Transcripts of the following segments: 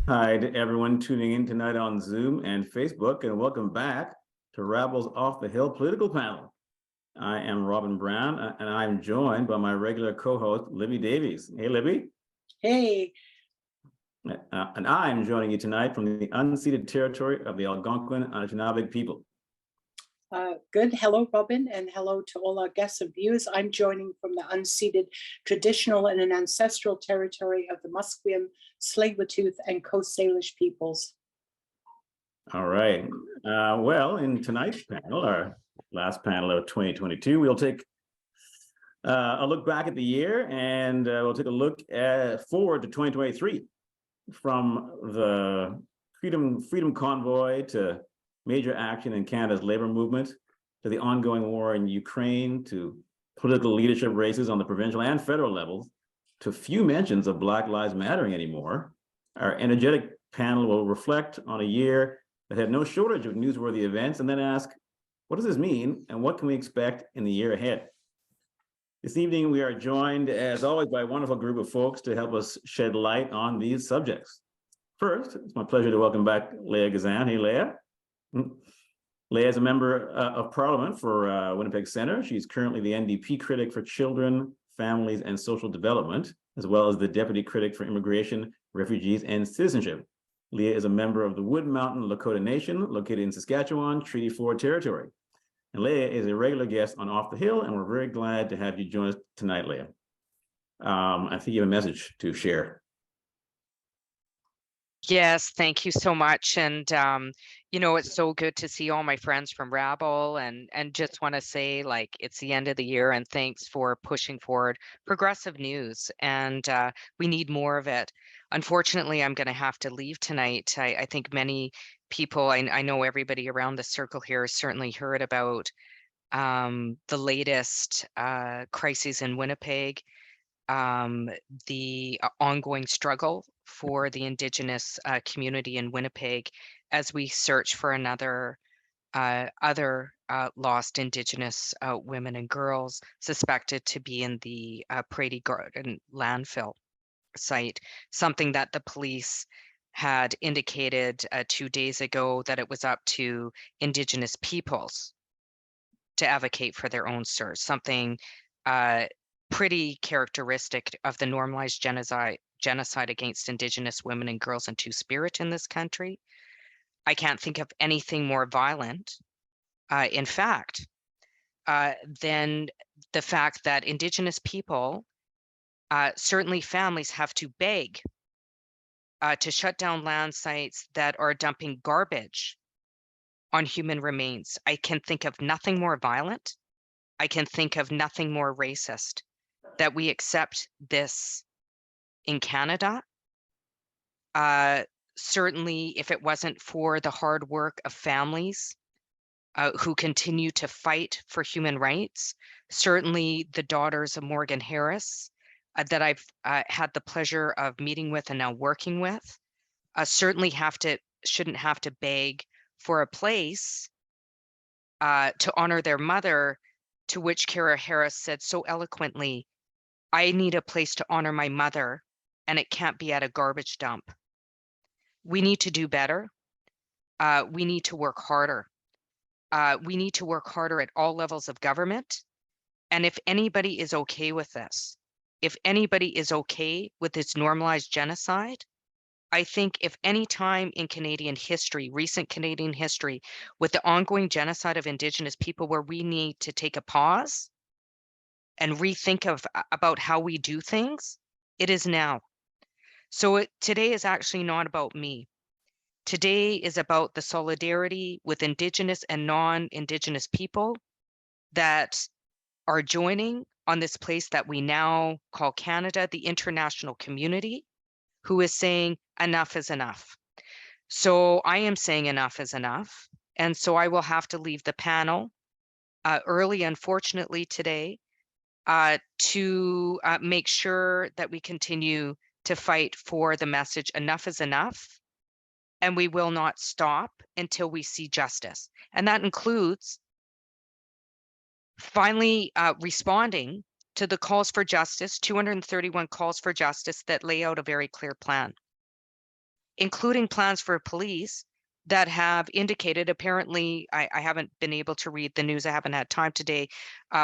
Hi to everyone tuning in tonight on Zoom and Facebook, and welcome back to Rabble's Off the Hill political panel. I am Browne, and I'm joined by my regular co-host, Libby Davies. Hey, Libby. Hey. And I'm joining you tonight from the unceded territory of the Algonquin Anishinaabe people. Good. Hello, Robin, and hello to all our guests and viewers. I'm joining from the unceded traditional and an ancestral territory of the Musqueam, Tsleil-Waututh, and Coast Salish peoples. All right. Well, in tonight's panel, our last panel of 2022, we'll take a look back at the year, and we'll take a look forward to 2023, from the Freedom Convoy to major action in Canada's labor movement, to the ongoing war in Ukraine, to political leadership races on the provincial and federal levels, to few mentions of Black Lives Mattering anymore. Our energetic panel will reflect on a year that had no shortage of newsworthy events, and then ask, what does this mean, and what can we expect in the year ahead? This evening, we are joined, as always, by a wonderful group of folks to help us shed light on these subjects. First, it's my pleasure to welcome back Leah Gazan. Hey, Leah. Leah is a member of Parliament for Winnipeg Centre. She's currently the NDP critic for Children, Families and Social Development, as well as the Deputy Critic for Immigration, Refugees and Citizenship. Leah is a member of the Wood Mountain Lakota Nation, located in Saskatchewan, Treaty 4 territory. And Leah is a regular guest on Off the Hill, and we're very glad to have you join us tonight, Leah. I think you have a message to share. Yes, thank you so much. And, it's so good to see all my friends from Rabble, and just want to say, like, it's the end of the year, and thanks for pushing forward progressive news. And we need more of it. Unfortunately, I'm going to have to leave tonight. I think many people, I know everybody around the circle here has certainly heard about the latest crises in Winnipeg, the ongoing struggle for the Indigenous community in Winnipeg as we search for other lost Indigenous women and girls suspected to be in the Prairie Garden landfill site, something that the police had indicated 2 days ago that it was up to Indigenous peoples to advocate for their own search, something pretty characteristic of the normalized genocide against Indigenous women and girls and Two-Spirit in this country. I can't think of anything more violent, in fact, than the fact that Indigenous people, certainly families, have to beg to shut down land sites that are dumping garbage on human remains. I can think of nothing more violent. I can think of nothing more racist, that we accept this in Canada. Certainly, if it wasn't for the hard work of families who continue to fight for human rights, certainly the daughters of Morgan Harris that I've had the pleasure of meeting with and now working with, certainly shouldn't have to beg for a place to honor their mother, to which Kara Harris said so eloquently, I need a place to honor my mother, and it can't be at a garbage dump. We need to do better. We need to work harder. We need to work harder at all levels of government. And if anybody is okay with this, if anybody is okay with this normalized genocide, I think if any time in Canadian history, recent Canadian history, with the ongoing genocide of Indigenous people, where we need to take a pause and rethink about how we do things, it is now. So today is actually not about me. Today is about the solidarity with Indigenous and non-Indigenous people that are joining on this place that we now call Canada, the international community, who is saying enough is enough. So I am saying enough is enough. And so I will have to leave the panel early, unfortunately, today, to make sure that we continue to fight for the message, enough is enough, and we will not stop until we see justice. And that includes finally responding to the calls for justice, 231 calls for justice that lay out a very clear plan. including plans for police that have indicated, apparently, I haven't been able to read the news, I haven't had time today.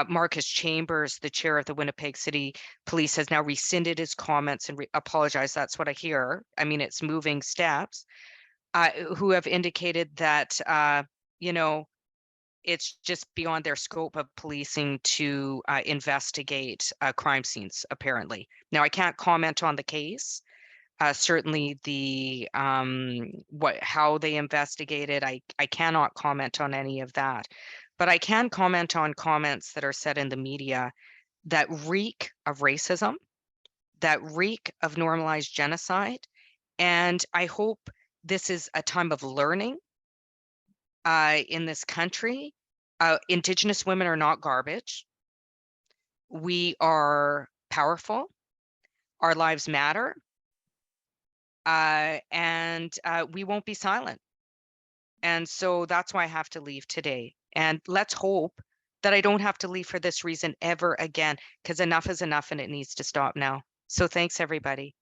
Marcus Chambers, the chair of the Winnipeg City Police, has now rescinded his comments and apologized. That's what I hear. I mean, it's moving steps. Who have indicated that, you know, it's just beyond their scope of policing to investigate crime scenes, apparently. Now, I can't comment on the case. Certainly the how they investigated, I cannot comment on any of that. But I can comment on comments that are said in the media that reek of racism, that reek of normalized genocide. And I hope this is a time of learning in this country. Indigenous women are not garbage. We are powerful. Our lives matter. And we won't be silent. And so that's why I have to leave today. And let's hope that I don't have to leave for this reason ever again, because enough is enough and it needs to stop now. So thanks, everybody.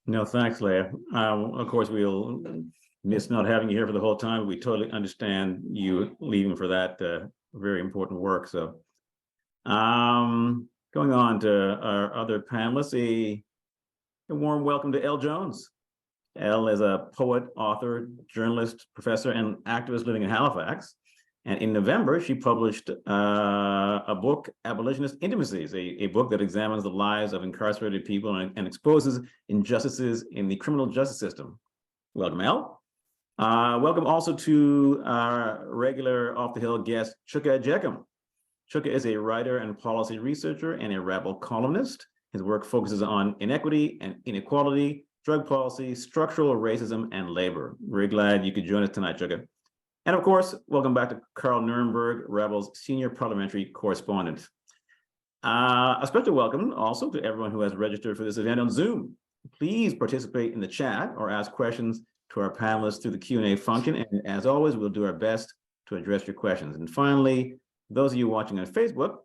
No, thanks, Leah. Of course, we'll miss not having you here for the whole time. We totally understand you leaving for that very important work. So going on to our other panelists, a warm welcome to Elle Jones. Elle is a poet, author, journalist, professor, and activist living in Halifax. And in November, she published a book, Abolitionist Intimacies, a book that examines the lives of incarcerated people and exposes injustices in the criminal justice system. Welcome, Elle. Welcome also to our regular off-the-hill guest, Chuka Ejeckam. Chuka is a writer and policy researcher and a Rabble columnist. His work focuses on inequity and inequality, drug policy, structural racism, and labor. Very glad you could join us tonight, Chuka. And of course, welcome back to Karl Nerenberg, Rabble's senior parliamentary correspondent. A special welcome also to everyone who has registered for this event on Zoom. Please participate in the chat or ask questions to our panelists through the Q&A function. And as always, we'll do our best to address your questions. And finally, those of you watching on Facebook,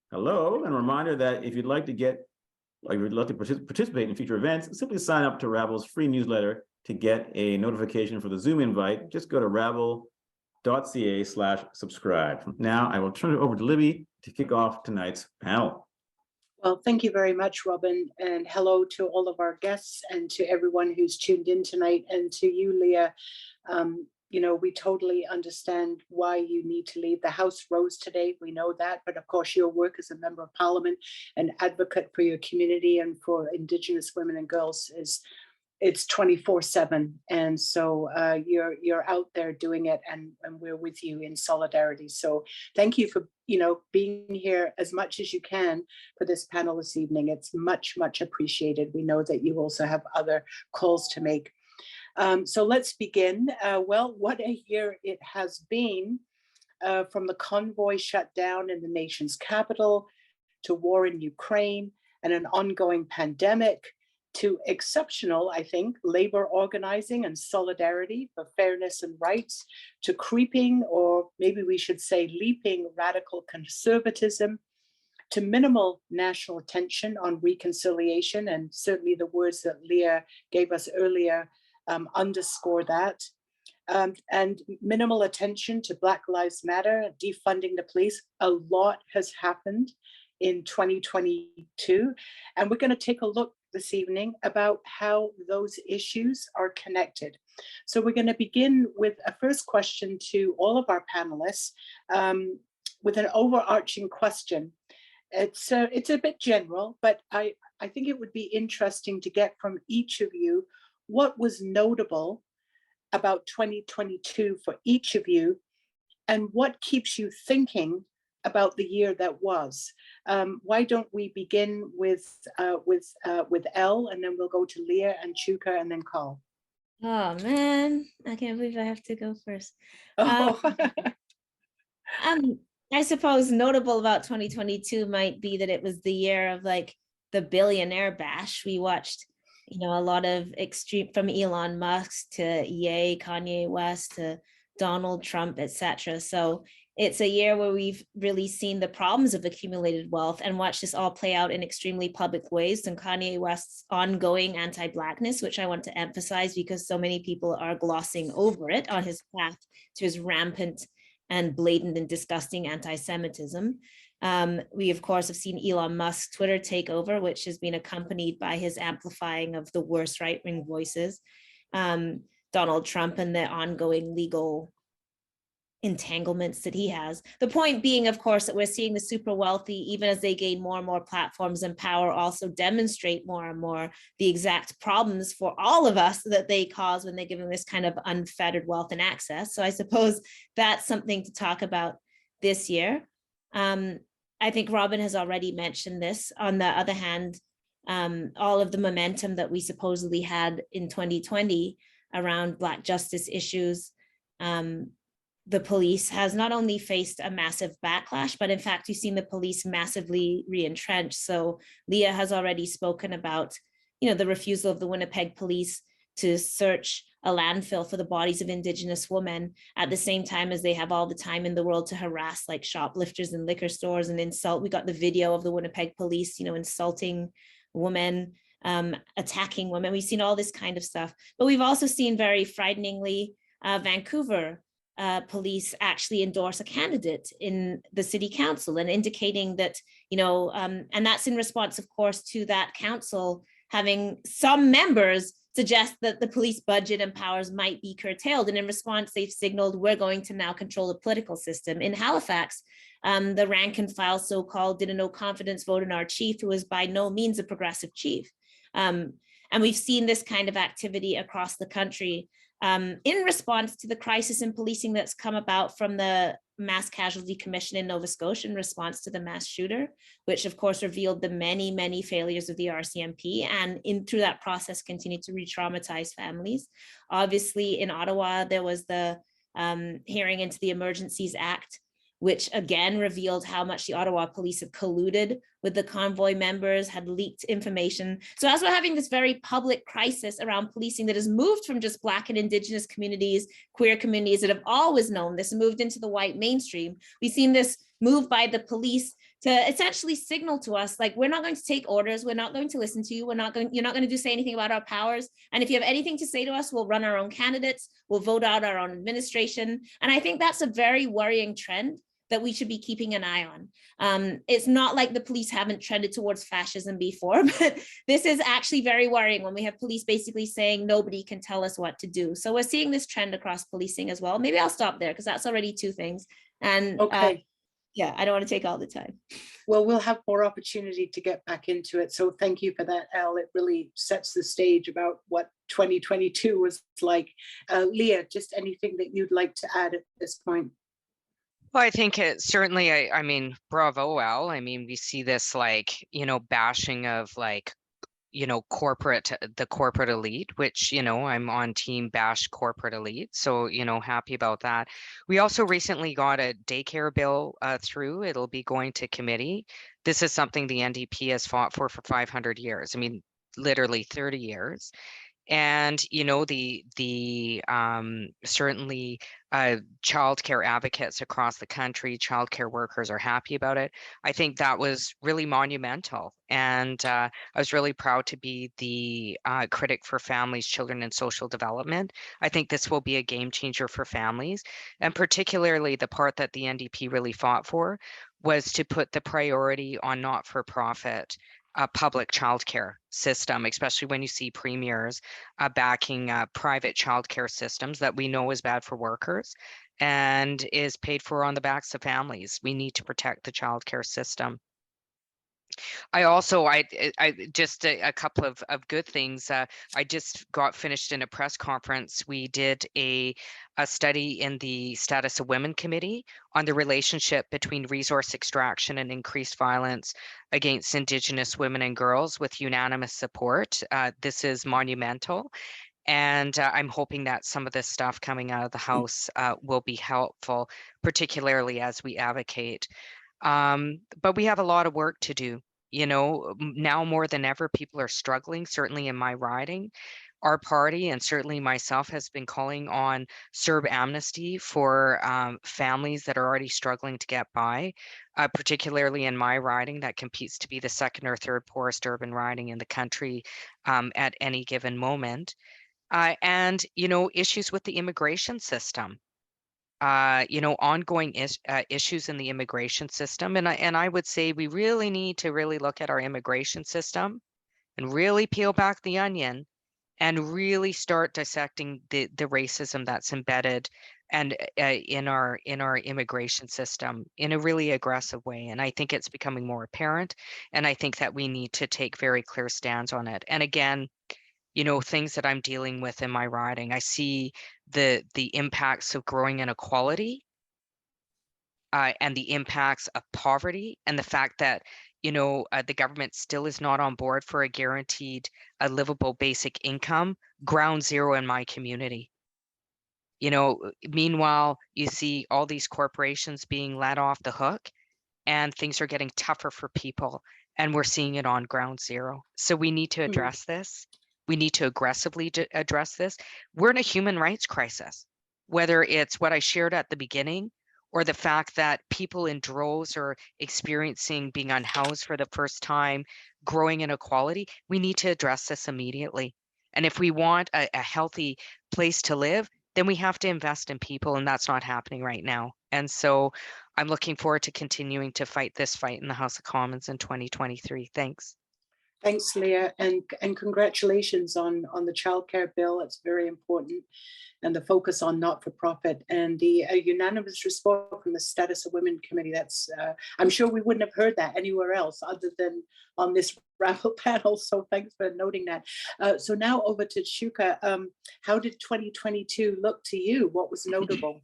hello, and a reminder that if you'd like to participate in future events, simply sign up to Rabble's free newsletter to get a notification for the Zoom invite. Just go to rabble.ca/subscribe. Now I will turn it over to Libby to kick off tonight's panel. Well, thank you very much, Robin, and hello to all of our guests and to everyone who's tuned in tonight, and to you, Leah. You know, we totally understand why you need to leave. The House rose today, we know that, but of course your work as a member of Parliament and advocate for your community and for Indigenous women and girls it's 24/7, and so you're out there doing it, and we're with you in solidarity. So thank you for being here as much as you can for this panel this evening. It's much appreciated. We know that you also have other calls to make. So let's begin. Well, what a year it has been, from the convoy shut down in the nation's capital, to war in Ukraine and an ongoing pandemic, to exceptional, I think, labor organizing and solidarity for fairness and rights, to creeping, or maybe we should say leaping, radical conservatism, to minimal national attention on reconciliation, and certainly the words that Leah gave us earlier underscore that, and minimal attention to Black Lives Matter, defunding the police. A lot has happened in 2022, and we're going to take a look this evening about how those issues are connected. So we're going to begin with a first question to all of our panelists, with an overarching question. It's a bit general, but I think it would be interesting to get from each of you what was notable about 2022 for each of you, and what keeps you thinking about the year that was. Why don't we begin with Elle, and then we'll go to Leah and Chuka and then Karl. Oh man, I can't believe I have to go first. Oh. I suppose notable about 2022 might be that it was the year of like the billionaire bash. We watched a lot of extreme, from Elon Musk to Kanye West to Donald Trump, etc. So It's a year where we've really seen the problems of accumulated wealth and watched this all play out in extremely public ways. And Kanye West's ongoing anti-Blackness, which I want to emphasize because so many people are glossing over it on his path to his rampant and blatant and disgusting anti-Semitism. We, of course, have seen Elon Musk's Twitter takeover, which has been accompanied by his amplifying of the worst right-wing voices. Donald Trump and the ongoing legal entanglements that he has. The point being, of course, that we're seeing the super wealthy, even as they gain more and more platforms and power, also demonstrate more and more the exact problems for all of us that they cause when they're given this kind of unfettered wealth and access. So I suppose that's something to talk about this year. I think Robin has already mentioned this. On the other hand, all of the momentum that we supposedly had in 2020 around Black justice issues, the police has not only faced a massive backlash, but in fact, you've seen the police massively re-entrenched. So Leah has already spoken about, the refusal of the Winnipeg police to search a landfill for the bodies of Indigenous women at the same time as they have all the time in the world to harass like shoplifters and liquor stores and insult. We got the video of the Winnipeg police, insulting women, attacking women. We've seen all this kind of stuff, but we've also seen very frighteningly Vancouver police actually endorse a candidate in the city council and indicating that, and that's in response, of course, to that council having some members suggest that the police budget and powers might be curtailed. And in response, they've signaled, we're going to now control the political system. In Halifax, the rank and file so-called did a no confidence vote in our chief, who is by no means a progressive chief. And we've seen this kind of activity across the country in response to the crisis in policing that's come about from the Mass Casualty Commission in Nova Scotia in response to the mass shooter, which of course revealed the many, many failures of the RCMP and through that process continued to re-traumatize families. Obviously in Ottawa, there was the hearing into the Emergencies Act, which again revealed how much the Ottawa police had colluded with the convoy members, had leaked information. So as we're having this very public crisis around policing that has moved from just Black and Indigenous communities, queer communities that have always known this, moved into the white mainstream, we've seen this move by the police to essentially signal to us, like, we're not going to take orders, we're not going to listen to you, you're not going to say anything about our powers. And if you have anything to say to us, we'll run our own candidates, we'll vote out our own administration. And I think that's a very worrying trend that we should be keeping an eye on. It's not like the police haven't trended towards fascism before, but this is actually very worrying when we have police basically saying nobody can tell us what to do. So we're seeing this trend across policing as well. Maybe I'll stop there because that's already two things. And Okay. Yeah, I don't want to take all the time. Well, we'll have more opportunity to get back into it. So thank you for that, Elle. It really sets the stage about what 2022 was like. Leah, just anything that you'd like to add at this point? Well, I think it certainly, I mean, bravo, Al. I mean, we see this bashing of the corporate elite, which, I'm on team bash corporate elite. So, happy about that. We also recently got a daycare bill through. It'll be going to committee. This is something the NDP has fought for 500 years. I mean, literally 30 years. And the certainly childcare advocates across the country, childcare workers are happy about it. I think that was really monumental, and I was really proud to be the critic for families, children, and social development. I think this will be a game changer for families, and particularly the part that the NDP really fought for was to put the priority on not-for-profit public childcare system, especially when you see premiers backing private childcare systems that we know is bad for workers and is paid for on the backs of families. We need to protect the childcare system. I also, I just a couple of good things. I just got finished in a press conference. We did a study in the Status of Women Committee on the relationship between resource extraction and increased violence against Indigenous women and girls with unanimous support. This is monumental. And I'm hoping that some of this stuff coming out of the House will be helpful, particularly as we advocate. But we have a lot of work to do. Now more than ever, people are struggling, certainly in my riding. our party, and certainly myself, has been calling on CERB amnesty for families that are already struggling to get by, particularly in my riding that competes to be the second or third poorest urban riding in the country at any given moment. And, issues with the immigration system. Ongoing issues in the immigration system. And I would say we really need to really look at our immigration system and really peel back the onion and really start dissecting the racism that's embedded and in our immigration system in a really aggressive way. And I think it's becoming more apparent. And I think that we need to take very clear stands on it. And again, things that I'm dealing with in my riding, I see the impacts of growing inequality and the impacts of poverty, and the fact that the government still is not on board for a guaranteed a livable basic income, ground zero in my community. Meanwhile, you see all these corporations being let off the hook, and things are getting tougher for people, and we're seeing it on ground zero. So we need to address this. We need to aggressively address this. We're in a human rights crisis, whether it's what I shared at the beginning, or the fact that people in droves are experiencing being unhoused for the first time, growing inequality. We need to address this immediately. And if we want a healthy place to live, then we have to invest in people, and that's not happening right now. And so I'm looking forward to continuing to fight this fight in the House of Commons in 2023. Thanks. Thanks, Leah, and congratulations on the childcare bill. It's very important, and the focus on not-for-profit and the unanimous response from the Status of Women Committee. That's I'm sure we wouldn't have heard that anywhere else other than on this Rabble panel. So thanks for noting that. So now over to Chuka. How did 2022 look to you? What was notable?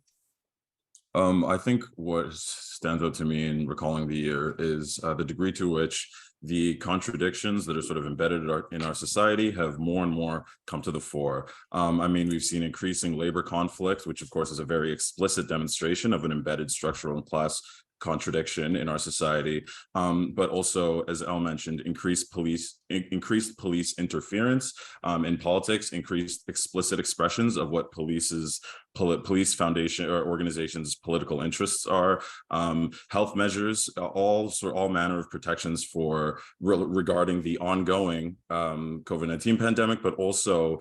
I think what stands out to me in recalling the year is the degree to which the contradictions that are sort of embedded in our society have more and more come to the fore. I mean, we've seen increasing labor conflict, which of course is a very explicit demonstration of an embedded structural and class contradiction in our society, but also, as Elle mentioned, increased police interference in politics, increased explicit expressions of what police foundation or organizations' political interests are, health measures, all manner of protections for regarding the ongoing COVID-19 pandemic, but also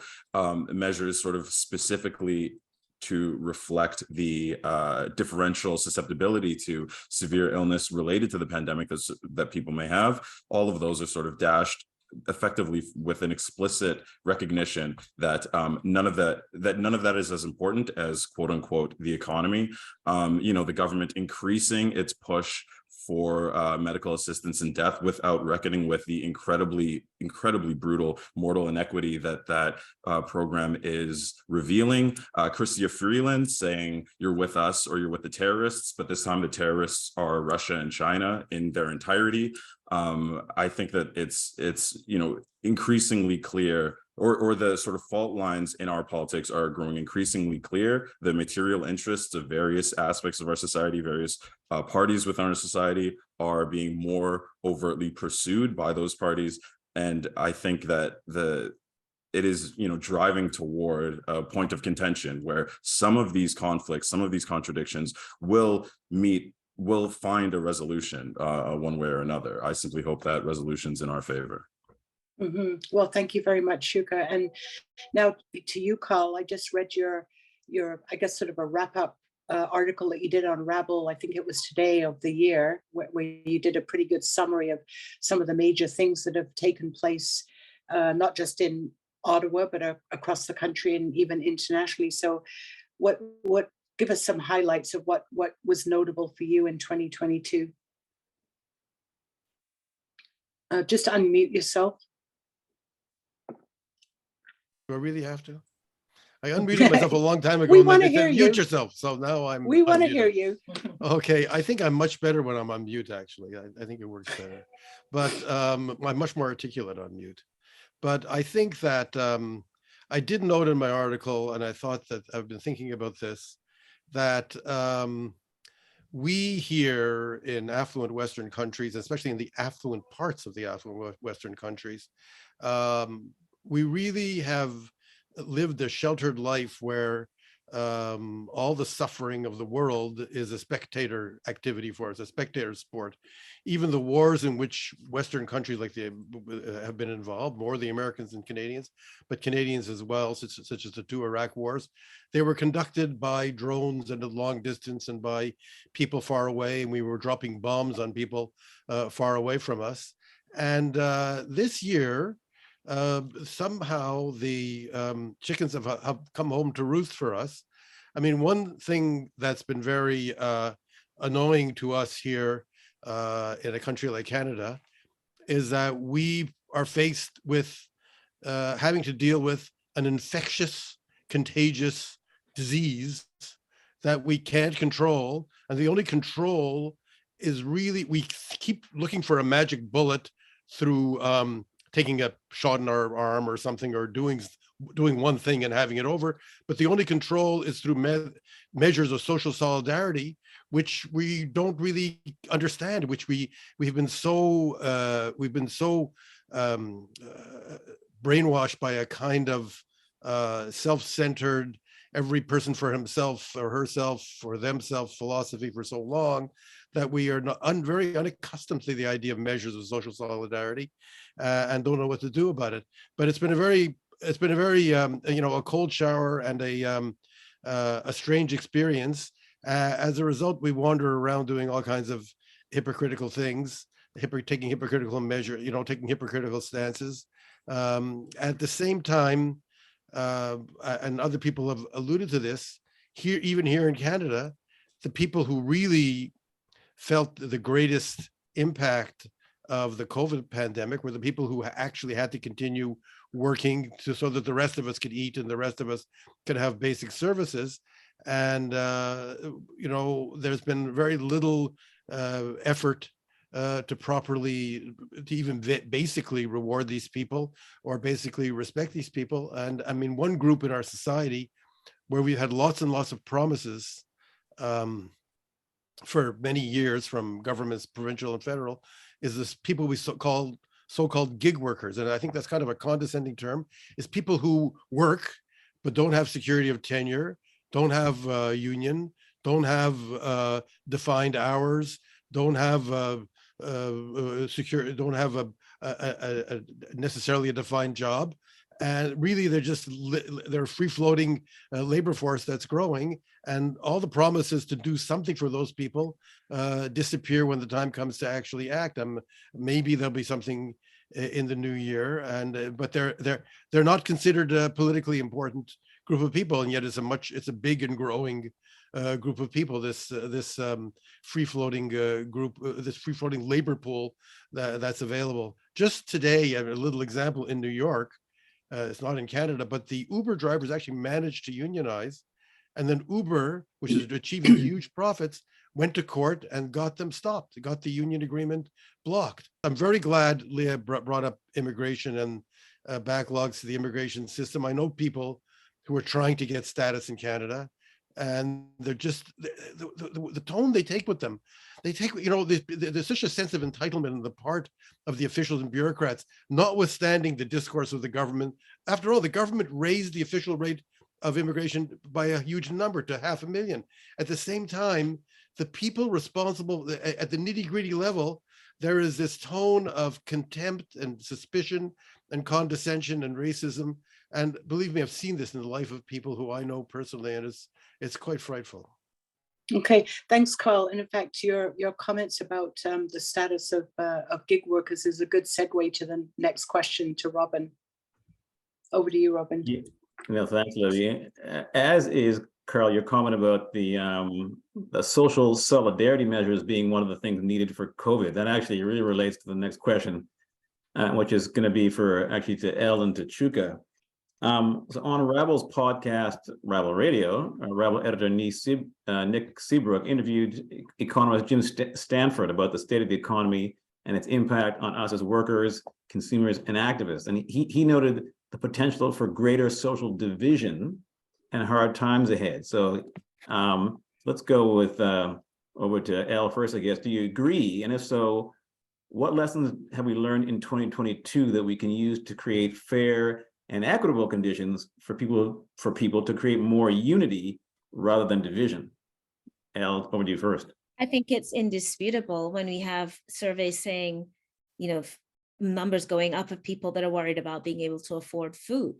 measures sort of specifically to reflect the differential susceptibility to severe illness related to the pandemic that people may have. All of those are sort of dashed effectively with an explicit recognition that none of that is as important as, quote unquote, the economy. The government increasing its push for medical assistance in death without reckoning with the incredibly brutal mortal inequity that program is revealing. Chrystia Freeland saying you're with us or you're with the terrorists, but this time the terrorists are Russia and China in their entirety. I think that it's increasingly clear, or the sort of fault lines in our politics are growing increasingly clear. The material interests of various aspects of our society, various parties within our society, are being more overtly pursued by those parties. And I think that it is, driving toward a point of contention where some of these conflicts, some of these contradictions will find a resolution one way or another. I simply hope that resolution's in our favor. Mm-hmm. Well, thank you very much, Chuka. And now to you, Karl. I just read your I guess sort of a wrap-up article that you did on Rabble. I think it was today of the year, where you did a pretty good summary of some of the major things that have taken place, not just in Ottawa, but across the country and even internationally. So what give us some highlights of what was notable for you in 2022. Just unmute yourself. Do I really have to? I unmuted myself a long time ago. We want to hear you. Mute yourself. So now We want to unmuted. hear you. Okay, I think I'm much better when I'm on mute, actually. I think it works better. But I'm much more articulate on mute. But I think that I did note in my article, and I thought that I've been thinking about this, that we here in affluent Western countries, especially in the affluent parts of the affluent Western countries, we really have lived a sheltered life where all the suffering of the world is a spectator activity for us, a spectator sport. Even the wars in which Western countries like they have been involved, more the Americans than Canadians, but Canadians as well, such as the 2 Iraq wars, they were conducted by drones and at long distance and by people far away, and we were dropping bombs on people far away from us. And this year, somehow the chickens have come home to roost for us. I mean, one thing that's been very annoying to us here in a country like Canada is that we are faced with having to deal with an infectious, contagious disease that we can't control. And the only control is really, we keep looking for a magic bullet through taking a shot in our arm or something, or doing one thing and having it over. But the only control is through measures of social solidarity, which we don't really understand, which we've been so brainwashed by a kind of self-centered, every person for himself or herself or themselves philosophy for so long, that we are very unaccustomed to the idea of measures of social solidarity and don't know what to do about it. But it's been a very a cold shower and a strange experience. As a result, we wander around doing all kinds of hypocritical things, taking hypocritical measures, taking hypocritical stances. At the same time, and other people have alluded to this, even here in Canada, the people who really felt the greatest impact of the COVID pandemic were the people who actually had to continue working so that the rest of us could eat and the rest of us could have basic services. And, there's been very little effort to even basically reward these people or basically respect these people. And I mean, one group in our society where we had lots and lots of promises for many years from governments, provincial and federal, is this people we so-called gig workers. And I think that's kind of a condescending term, is people who work but don't have security of tenure, don't have union, don't have defined hours, don't have don't have a necessarily a defined job. And really, they're free-floating labor force that's growing, and all the promises to do something for those people disappear when the time comes to actually act. Maybe there'll be something in the new year, but they're not considered a politically important group of people, and yet it's a big and growing group of people. This free-floating group, this free-floating labor pool that's available. Just today, a little example in New York. It's not in Canada, but the Uber drivers actually managed to unionize, and then Uber, which is achieving huge profits, went to court and got them stopped, got the union agreement blocked. I'm very glad Leah brought up immigration and backlogs to the immigration system. I know people who are trying to get status in Canada, and they're just, the tone they take with them, there's such a sense of entitlement on the part of the officials and bureaucrats, notwithstanding the discourse of the government. After all, the government raised the official rate of immigration by a huge number to 500,000. At the same time, the people responsible at the nitty-gritty level, there is this tone of contempt and suspicion and condescension and racism. And believe me, I've seen this in the life of people who I know personally, and it's quite frightful. Okay, thanks, Karl. And in fact, your comments about the status of gig workers is a good segue to the next question to Robin. Over to you, Robin. Yeah. No, thanks, Libby. As is, Karl, your comment about the social solidarity measures being one of the things needed for COVID. That actually really relates to the next question, which is going to be to Elle and to Chuka. So on Rabble's podcast, Rabble Radio, Rabble editor Nick Seabrook interviewed economist Jim Stanford about the state of the economy and its impact on us as workers, consumers, and activists. And he noted the potential for greater social division and hard times ahead. So let's go with over to Elle first, I guess. Do you agree? And if so, what lessons have we learned in 2022 that we can use to create fair and equitable conditions for people to create more unity rather than division. Elle, over to you first. I think it's indisputable when we have surveys saying, numbers going up of people that are worried about being able to afford food,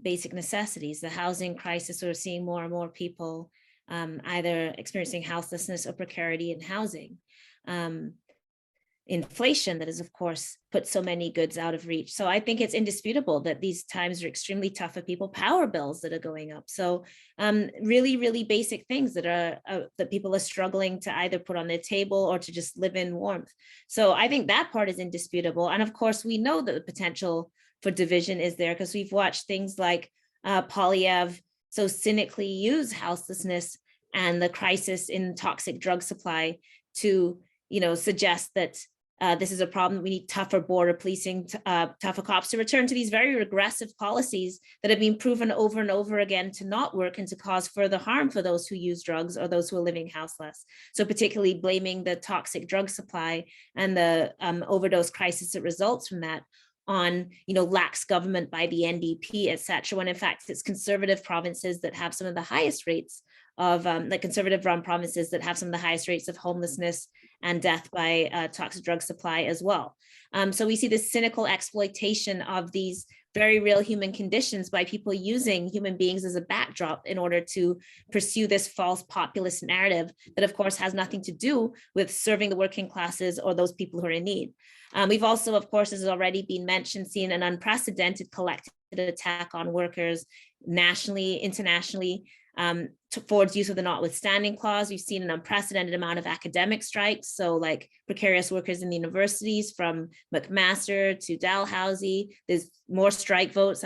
basic necessities, the housing crisis. We're seeing more and more people either experiencing houselessness or precarity in housing. Inflation that has, of course, put so many goods out of reach. So I think it's indisputable that these times are extremely tough for people. Power bills that are going up. So really, really basic things that are that people are struggling to either put on their table or to just live in warmth. So I think that part is indisputable. And of course, we know that the potential for division is there because we've watched things like Polyev so cynically use houselessness and the crisis in toxic drug supply to suggest that this is a problem. We need tougher border policing, tougher cops to return to these very regressive policies that have been proven over and over again to not work and to cause further harm for those who use drugs or those who are living houseless. So particularly blaming the toxic drug supply and the overdose crisis that results from that on, lax government by the NDP, et cetera, when in fact it's conservative provinces that have some of the highest rates of conservative run provinces that have some of the highest rates of homelessness and death by toxic drug supply as well. So we see this cynical exploitation of these very real human conditions by people using human beings as a backdrop in order to pursue this false populist narrative that of course has nothing to do with serving the working classes or those people who are in need. We've also, of course, as has already been mentioned, seen an unprecedented collective attack on workers nationally, internationally, towards use of the notwithstanding clause. We've seen an unprecedented amount of academic strikes. So like precarious workers in the universities from McMaster to Dalhousie, there's more strike votes.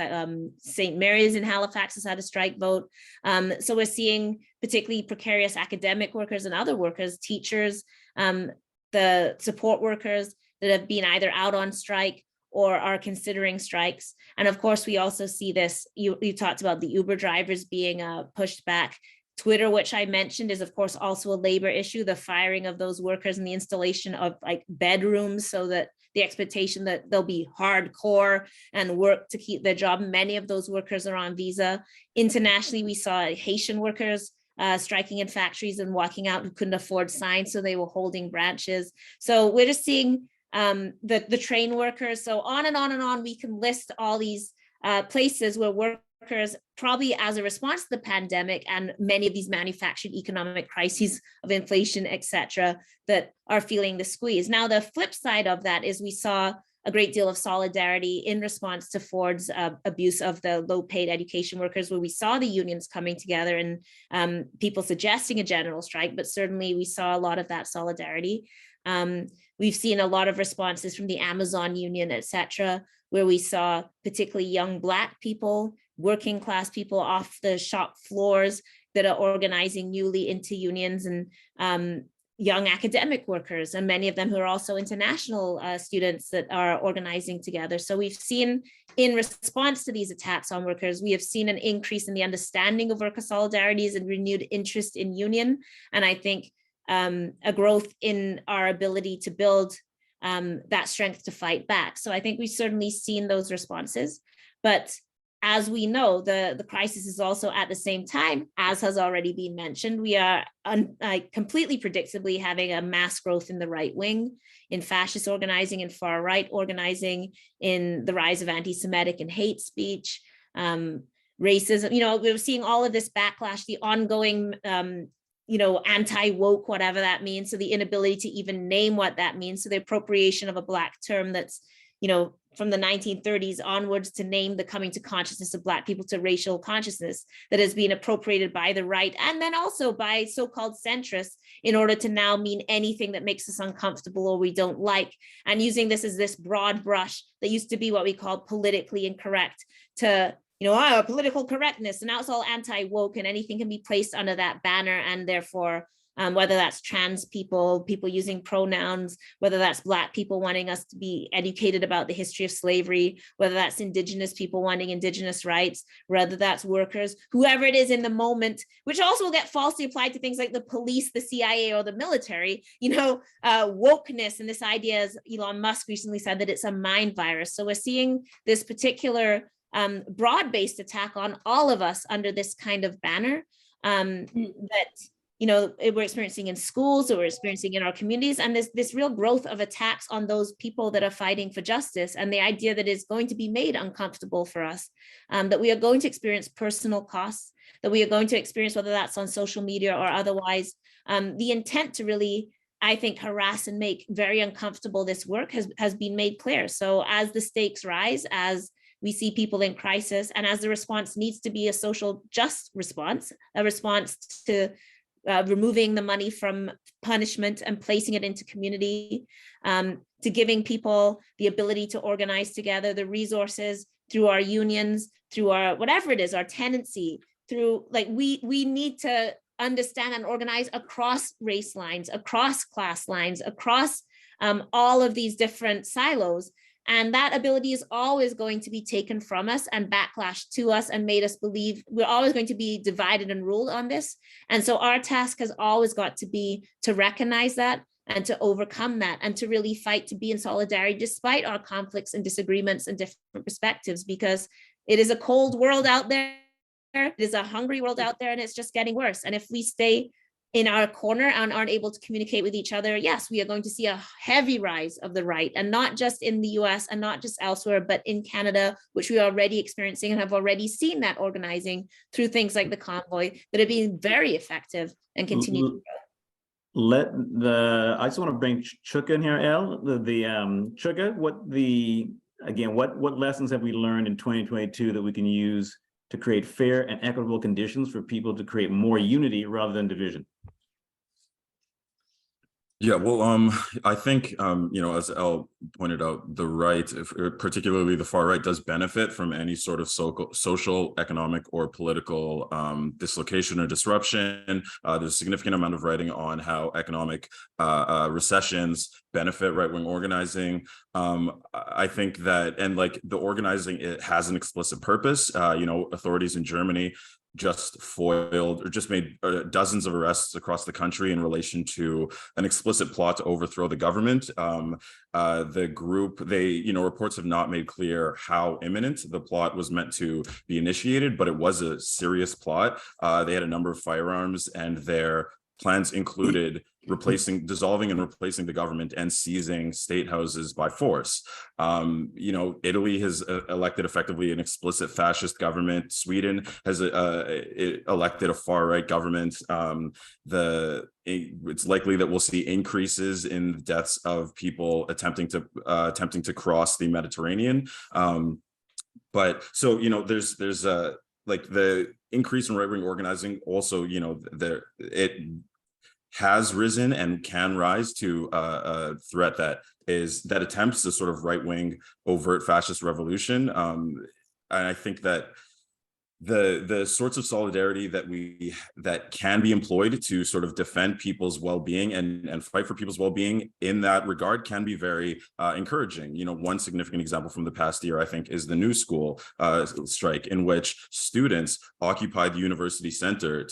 St. Mary's in Halifax has had a strike vote. So we're seeing particularly precarious academic workers and other workers, teachers, the support workers that have been either out on strike or are considering strikes. And of course, we also see this, you talked about the Uber drivers being pushed back. Twitter, which I mentioned, is of course also a labor issue, the firing of those workers and the installation of like bedrooms so that the expectation that they'll be hardcore and work to keep their job. Many of those workers are on visa. Internationally, we saw Haitian workers striking in factories and walking out who couldn't afford signs, so they were holding branches. So we're just seeing the train workers. So on and on and on, we can list all these places where workers, probably as a response to the pandemic and many of these manufactured economic crises of inflation, et cetera, that are feeling the squeeze. Now, the flip side of that is we saw a great deal of solidarity in response to Ford's abuse of the low-paid education workers, where we saw the unions coming together and people suggesting a general strike, but certainly we saw a lot of that solidarity. We've seen a lot of responses from the Amazon union, et cetera, where we saw particularly young Black people, working class people off the shop floors that are organizing newly into unions, and young academic workers, and many of them who are also international students that are organizing together. So we've seen, in response to these attacks on workers, we have seen an increase in the understanding of worker solidarities and renewed interest in union. And I think a growth in our ability to build that strength to fight back. So I think we've certainly seen those responses. But as we know, the crisis is also at the same time, as has already been mentioned, we are completely predictably having a mass growth in the right wing, in fascist organizing, in far right organizing, in the rise of anti-Semitic and hate speech, racism. We're seeing all of this backlash, the ongoing anti-woke, whatever that means. So the inability to even name what that means. So the appropriation of a Black term that's, from the 1930s onwards, to name the coming to consciousness of Black people to racial consciousness that has been appropriated by the right and then also by so-called centrists in order to now mean anything that makes us uncomfortable or we don't like, and using this as this broad brush that used to be what we called politically incorrect to political correctness, and now it's all anti-woke and anything can be placed under that banner. And therefore, whether that's trans people using pronouns, whether that's Black people wanting us to be educated about the history of slavery, whether that's Indigenous people wanting Indigenous rights, whether that's workers, whoever it is in the moment, which also will get falsely applied to things like the police, the CIA, or the military, wokeness, and this idea, as Elon Musk recently said, that it's a mind virus. So we're seeing this particular broad-based attack on all of us under this kind of banner that, you know, we're experiencing in schools, or we're experiencing in our communities, and this real growth of attacks on those people that are fighting for justice, and the idea that is going to be made uncomfortable for us, that we are going to experience personal costs, that we are going to experience, whether that's on social media or otherwise, the intent to really, I think, harass and make very uncomfortable this work has been made clear. So as the stakes rise, as we see people in crisis, and as the response needs to be a social just response, a response to removing the money from punishment and placing it into community, to giving people the ability to organize together, the resources through our unions, through our, whatever it is, our tenancy, through, like, we need to understand and organize across race lines, across class lines, across all of these different silos. And that ability is always going to be taken from us and backlashed to us and made us believe we're always going to be divided and ruled on this. And so our task has always got to be to recognize that and to overcome that, and to really fight to be in solidarity despite our conflicts and disagreements and different perspectives, because it is a cold world out there. It is a hungry world out there, and it's just getting worse. And if we stay in our corner and aren't able to communicate with each other, yes, we are going to see a heavy rise of the right, and not just in the US and not just elsewhere, but in Canada, which we are already experiencing and have already seen that organizing through things like the convoy that have been very effective and continue to grow. I just want to bring Chuka in here, El. Chuka, what lessons have we learned in 2022 that we can use to create fair and equitable conditions for people to create more unity rather than division? Yeah, well, I think, you know, as El pointed out, the right, particularly the far right, does benefit from any sort of social, economic, or political dislocation or disruption. There's a significant amount of writing on how economic recessions benefit right-wing organizing. I think that, and like the organizing, it has an explicit purpose. You know, authorities in Germany just foiled or just made dozens of arrests across the country in relation to an explicit plot to overthrow the government. The group, reports have not made clear how imminent the plot was meant to be initiated, but it was a serious plot. They had a number of firearms, and their plans included dissolving and replacing the government and seizing state houses by force. You know, Italy has elected effectively an explicit fascist government. Sweden has elected a far right government. It's likely that we'll see increases in the deaths of people attempting to cross the Mediterranean. But so, you know, there's like the increase in right-wing organizing also, you know, it has risen and can rise to a threat that attempts a sort of right-wing overt fascist revolution. And I think that the sorts of solidarity that can be employed to sort of defend people's well-being and fight for people's well-being in that regard can be very encouraging. You know, one significant example from the past year, I think, is the New School strike, in which students occupied the university center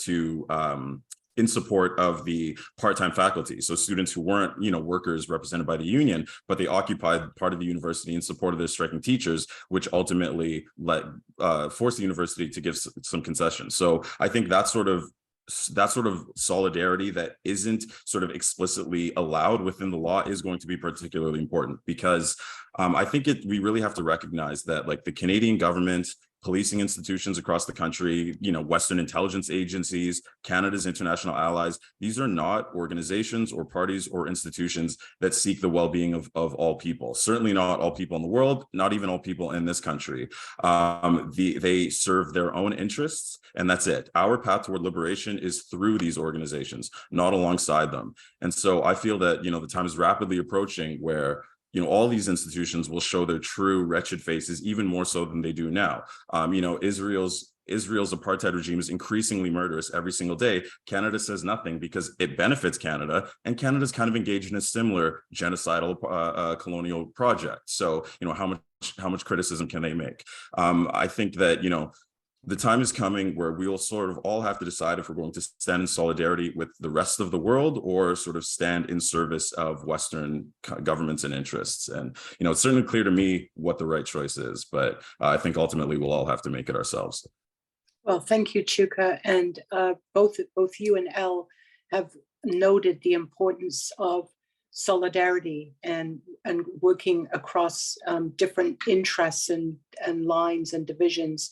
in support of the part-time faculty. So students who weren't, you know, workers represented by the union, but they occupied part of the university in support of their striking teachers, which ultimately forced the university to give some concessions. So I think that sort of solidarity that isn't sort of explicitly allowed within the law is going to be particularly important, because I think we really have to recognize that, like, the Canadian government, policing institutions across the country, you know, Western intelligence agencies, Canada's international allies, these are not organizations or parties or institutions that seek the well-being of all people. Certainly not all people in the world, not even all people in this country. They serve their own interests, and that's it. Our path toward liberation is through these organizations, not alongside them. And so I feel that, you know, the time is rapidly approaching where, you know, all these institutions will show their true wretched faces even more so than they do now. You know, Israel's apartheid regime is increasingly murderous every single day. Canada says nothing because it benefits Canada, and Canada's kind of engaged in a similar genocidal colonial project. So, you know, how much criticism can they make? I think that, you know, the time is coming where we will sort of all have to decide if we're going to stand in solidarity with the rest of the world or sort of stand in service of Western governments and interests. And, it's certainly clear to me what the right choice is, but I think ultimately we'll all have to make it ourselves. Well, thank you, Chuka. And both you and Elle have noted the importance of solidarity and working across different interests and lines and divisions.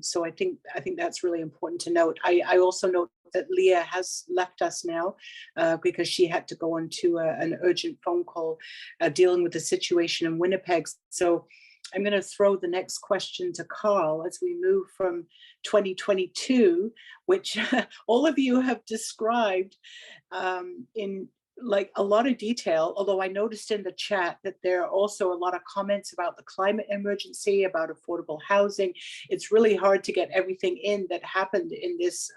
So I think that's really important to note. I also note that Leah has left us now because she had to go on to an urgent phone call dealing with the situation in Winnipeg. So I'm going to throw the next question to Karl as we move from 2022, which all of you have described in like a lot of detail, although I noticed in the chat that there are also a lot of comments about the climate emergency, about affordable housing. It's really hard to get everything in that happened in this,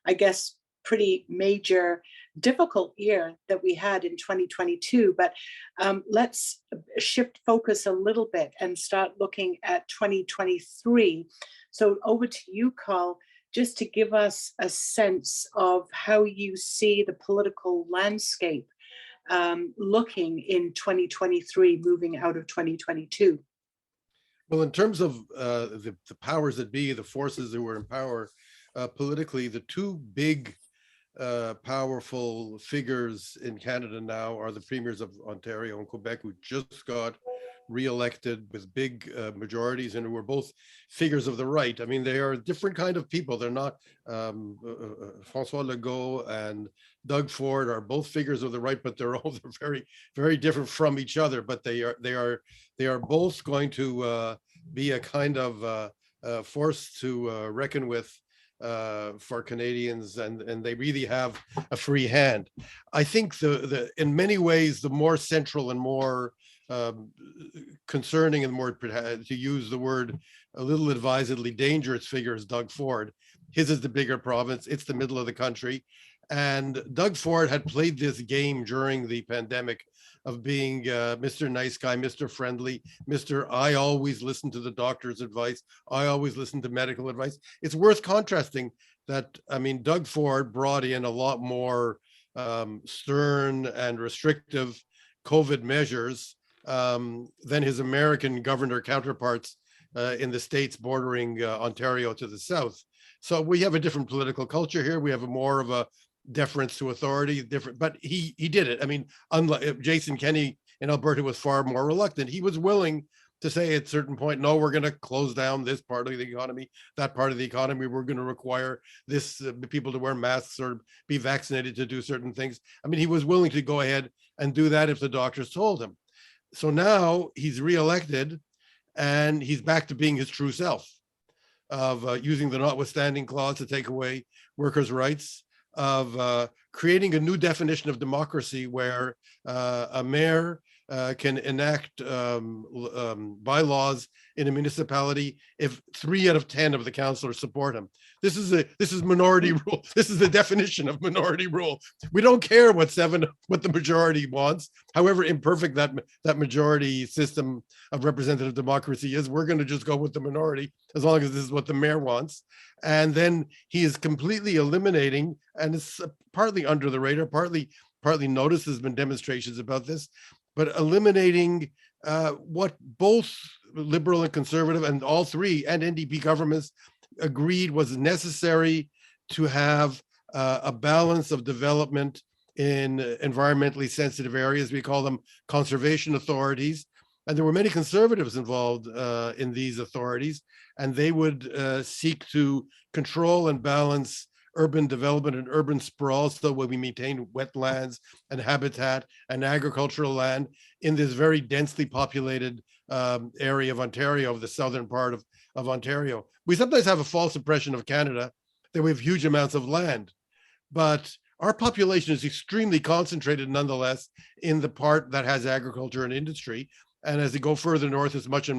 I guess, pretty major, difficult year that we had in 2022. But let's shift focus a little bit and start looking at 2023. So over to you, Karl, just to give us a sense of how you see the political landscape looking in 2023, moving out of 2022. Well, in terms of the powers that be, the forces that were in power politically, the two big powerful figures in Canada now are the premiers of Ontario and Quebec, who just got re-elected with big majorities and who were both figures of the right. I mean, they are a different kind of people. They're not François Legault and Doug Ford are both figures of the right, but they're very, very different from each other. But they are both going to be a kind of force to reckon with for Canadians, and they really have a free hand. I think in many ways the more central and more concerning and more, to use the word a little advisedly, dangerous figure is Doug Ford. His is the bigger province. It's the middle of the country. And Doug Ford had played this game during the pandemic of being Mr. Nice Guy, Mr. Friendly, Mr. I always listen to the doctor's advice. I always listen to medical advice. It's worth contrasting that, I mean, Doug Ford brought in a lot more stern and restrictive COVID measures than his American governor counterparts in the states bordering Ontario to the south. So we have a different political culture here. We have a more of a deference to authority, different, but he did it. I mean, unlike Jason Kenney in Alberta was far more reluctant. He was willing to say at a certain point, no, we're going to close down this part of the economy, that part of the economy. We're going to require this people to wear masks or be vaccinated to do certain things. I mean, he was willing to go ahead and do that if the doctors told him. So now he's reelected and he's back to being his true self of using the notwithstanding clause to take away workers' rights, of creating a new definition of democracy where a mayor can enact bylaws in a municipality if 3 out of 10 of the councillors support him. This is minority rule. This is the definition of minority rule. We don't care what the majority wants, however imperfect that majority system of representative democracy is. We're going to just go with the minority as long as this is what the mayor wants. And then he is completely eliminating, and it's partly under the radar, partly noticed. There's been demonstrations about this, but eliminating what both Liberal and Conservative and all three and NDP governments agreed was necessary to have a balance of development in environmentally sensitive areas. We call them conservation authorities. And there were many Conservatives involved in these authorities, and they would seek to control and balance urban development and urban sprawl, so when we maintain wetlands and habitat and agricultural land in this very densely populated area of Ontario, of the southern part of Ontario. We sometimes have a false impression of Canada that we have huge amounts of land, but our population is extremely concentrated nonetheless in the part that has agriculture and industry. And as you go further north, it's much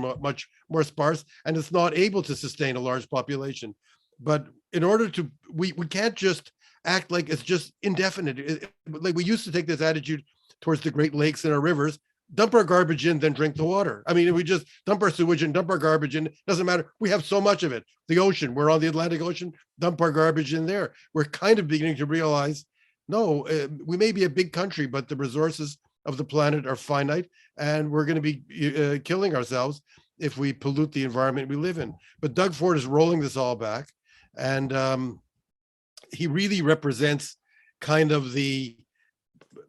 more sparse, and it's not able to sustain a large population. But in order to, we can't just act like it's just indefinite. Like we used to take this attitude towards the Great Lakes and our rivers. dump our garbage in, then drink the water. I mean, if we just dump our sewage and dump our garbage in, doesn't matter. We have so much of it. The ocean, we're on the Atlantic Ocean, dump our garbage in there. We're kind of beginning to realize, no, we may be a big country, but the resources of the planet are finite, and we're going to be killing ourselves if we pollute the environment we live in. But Doug Ford is rolling this all back, and he really represents kind of the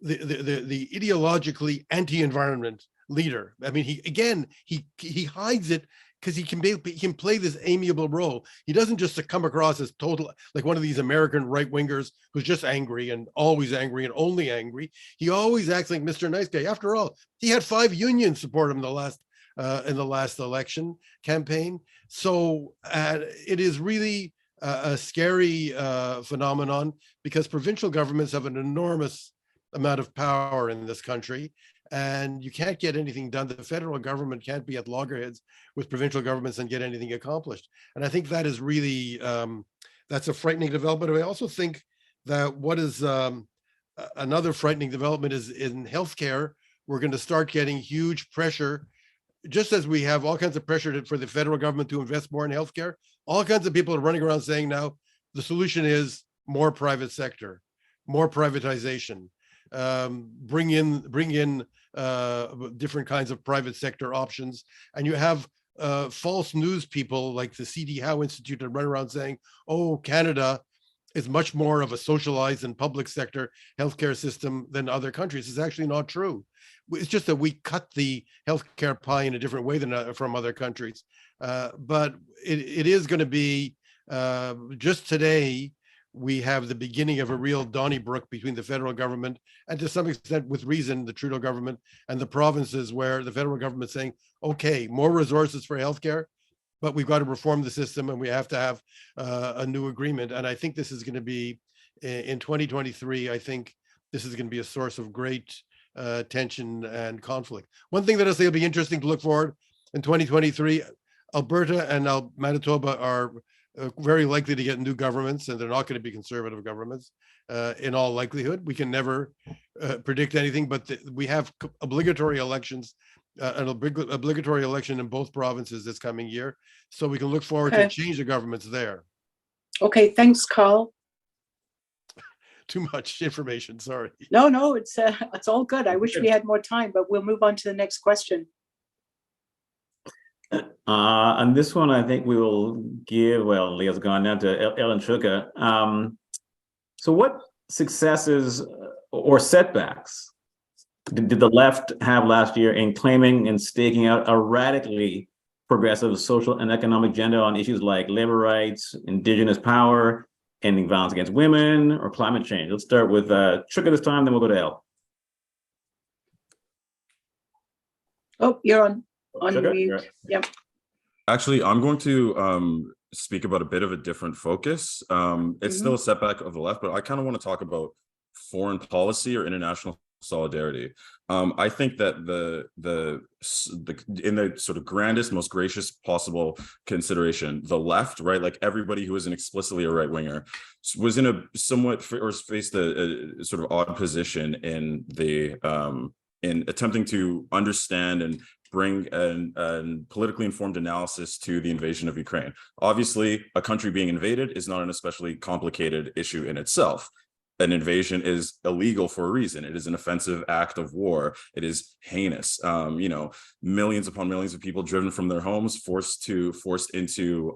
ideologically anti-environment leader. I mean, he hides it because he can play this amiable role. He doesn't just come across as total, like one of these American right-wingers who's just angry and always angry and only angry. He always acts like Mr. Nice Guy. After all, he had 5 unions support him in the last election campaign. So it is really a scary phenomenon, because provincial governments have an enormous amount of power in this country, and you can't get anything done. The federal government can't be at loggerheads with provincial governments and get anything accomplished. And I think that is really, that's a frightening development. I also think that what is another frightening development is in healthcare, we're going to start getting huge pressure, just as we have all kinds of pressure for the federal government to invest more in healthcare. All kinds of people are running around saying now the solution is more private sector, more privatization, bring in different kinds of private sector options. And you have false news people like the C.D. Howe Institute that run around saying, oh, Canada is much more of a socialized and public sector healthcare system than other countries. It's actually not true. It's just that we cut the healthcare pie in a different way than from other countries. But it is going to be, just today, we have the beginning of a real Donnybrook between the federal government and, to some extent with reason, the Trudeau government and the provinces, where the federal government is saying, okay, more resources for healthcare, but we've got to reform the system and we have to have a new agreement. And I think this is going to be, in 2023, I think this is going to be a source of great tension and conflict. One thing that I say will be interesting to look forward in 2023, Alberta and Manitoba are very likely to get new governments, and they're not going to be conservative governments in all likelihood. We can never predict anything, but we have obligatory elections, an obligatory election in both provinces this coming year. So we can look forward to change of governments there. Okay, thanks, Karl. Too much information, sorry. No, it's all good. I wish we had more time, but we'll move on to the next question. On this one, I think we will give, well, Leah's gone now, to Ellen Chuka. So what successes or setbacks did the left have last year in claiming and staking out a radically progressive social and economic agenda on issues like labor rights, Indigenous power, ending violence against women, or climate change? Let's start with Chuka this time, then we'll go to Elle. Oh, you're on Chuka, mute. right. Yep. Actually, I'm going to speak about a bit of a different focus. It's still a setback of the left, but I kind of want to talk about foreign policy or international solidarity. I think that in the sort of grandest, most gracious possible consideration, the left, right, like everybody who isn't explicitly a right winger, was in a somewhat, or faced a sort of odd position in the in attempting to understand and bring a politically informed analysis to the invasion of Ukraine. Obviously, a country being invaded is not an especially complicated issue in itself. An invasion is illegal for a reason. It is an offensive act of war. It is heinous. Millions upon millions of people driven from their homes, forced into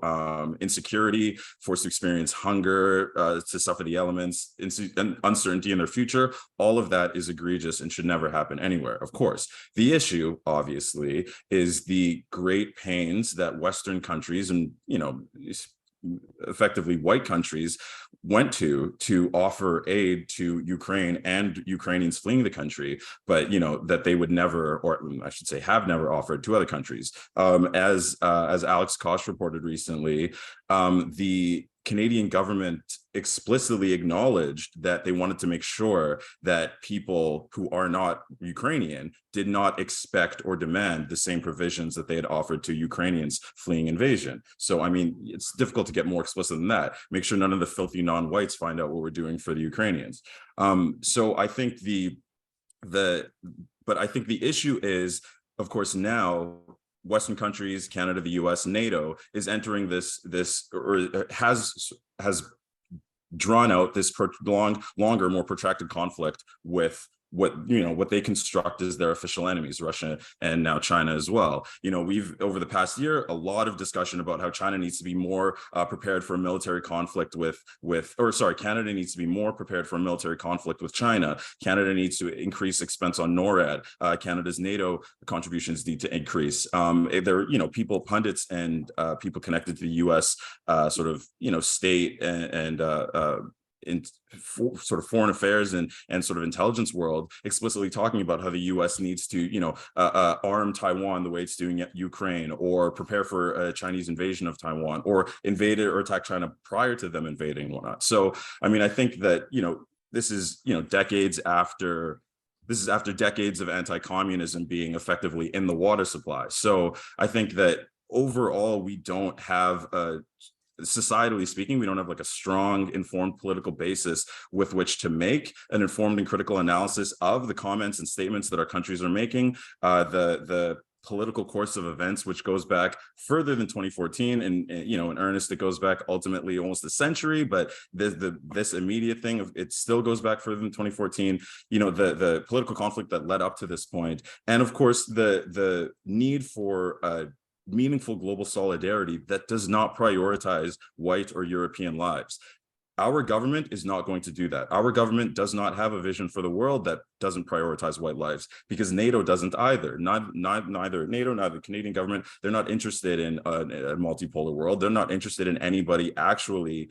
insecurity, forced to experience hunger, to suffer the elements, and uncertainty in their future. All of that is egregious and should never happen anywhere, of course. The issue, obviously, is the great pains that Western countries and, effectively white countries went to offer aid to Ukraine and Ukrainians fleeing the country, but that they would never, or I should say have never, offered to other countries. As Alex Koch reported recently, the Canadian government explicitly acknowledged that they wanted to make sure that people who are not Ukrainian did not expect or demand the same provisions that they had offered to Ukrainians fleeing invasion. So, I mean, it's difficult to get more explicit than that. Make sure none of the filthy non-whites find out what we're doing for the Ukrainians. So I think But I think the issue is, of course, now Western countries, Canada, the US, NATO is entering this or has drawn out this longer, more protracted conflict with what they construct as their official enemies, Russia and now China as well. We've over the past year a lot of discussion about how China needs to be more prepared for a military conflict Canada needs to be more prepared for a military conflict with China. Canada needs to increase expense on NORAD. Canada's NATO contributions need to increase. People, pundits, and people connected to the U.S. State and in sort of foreign affairs and sort of intelligence world, explicitly talking about how the U.S. needs to, arm Taiwan the way it's doing Ukraine, or prepare for a Chinese invasion of Taiwan, or invade or attack China prior to them invading and whatnot. So, I mean, I think that, this is decades after decades of anti-communism being effectively in the water supply. So I think that overall, we don't have societally speaking, we don't have like a strong, informed political basis with which to make an informed and critical analysis of the comments and statements that our countries are making. The political course of events, which goes back further than 2014, and in earnest, it goes back ultimately almost a century. But this immediate thing, it still goes back further than 2014. The political conflict that led up to this point, and of course the need for meaningful global solidarity that does not prioritize white or European lives. Our government is not going to do that. Our government does not have a vision for the world that doesn't prioritize white lives, because NATO doesn't either. Neither NATO, neither the Canadian government, they're not interested in a multipolar world. They're not interested in anybody actually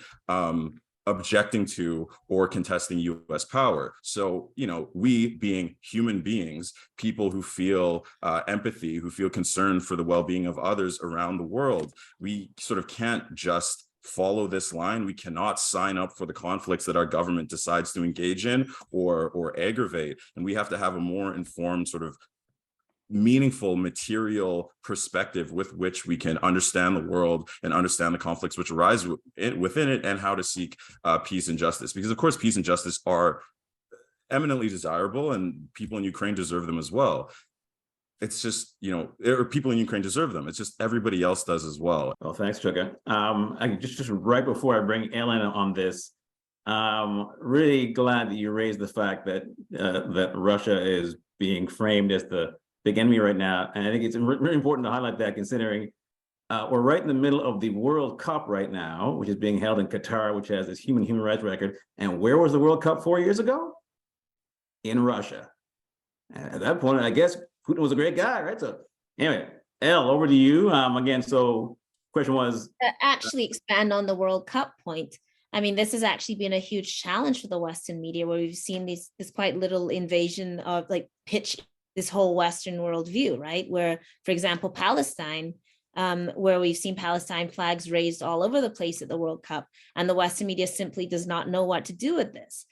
objecting to or contesting U.S. power. So, we being human beings, people who feel empathy, who feel concern for the well-being of others around the world, we sort of can't just follow this line. We cannot sign up for the conflicts that our government decides to engage in or aggravate. And we have to have a more informed, sort of meaningful material perspective with which we can understand the world and understand the conflicts which arise within it, and how to seek peace and justice. Because of course, peace and justice are eminently desirable, and people in Ukraine deserve them as well. It's just, or people in Ukraine deserve them. It's just everybody else does as well. Well, thanks, Chuka. I just right before I bring Ellen on this, really glad that you raised the fact that that Russia is being framed as the big enemy right now. And I think it's really important to highlight that, considering we're right in the middle of the World Cup right now, which is being held in Qatar, which has this human rights record. And where was the World Cup 4 years ago? In Russia. And at that point, I guess Putin was a great guy, right? So anyway, Elle, over to you. Again, so question was... Actually expand on the World Cup point. I mean, this has actually been a huge challenge for the Western media, where we've seen this quite little invasion of pitch this whole Western world view, right? Where, for example, Palestine, where we've seen Palestine flags raised all over the place at the World Cup, and the Western media simply does not know what to do with this,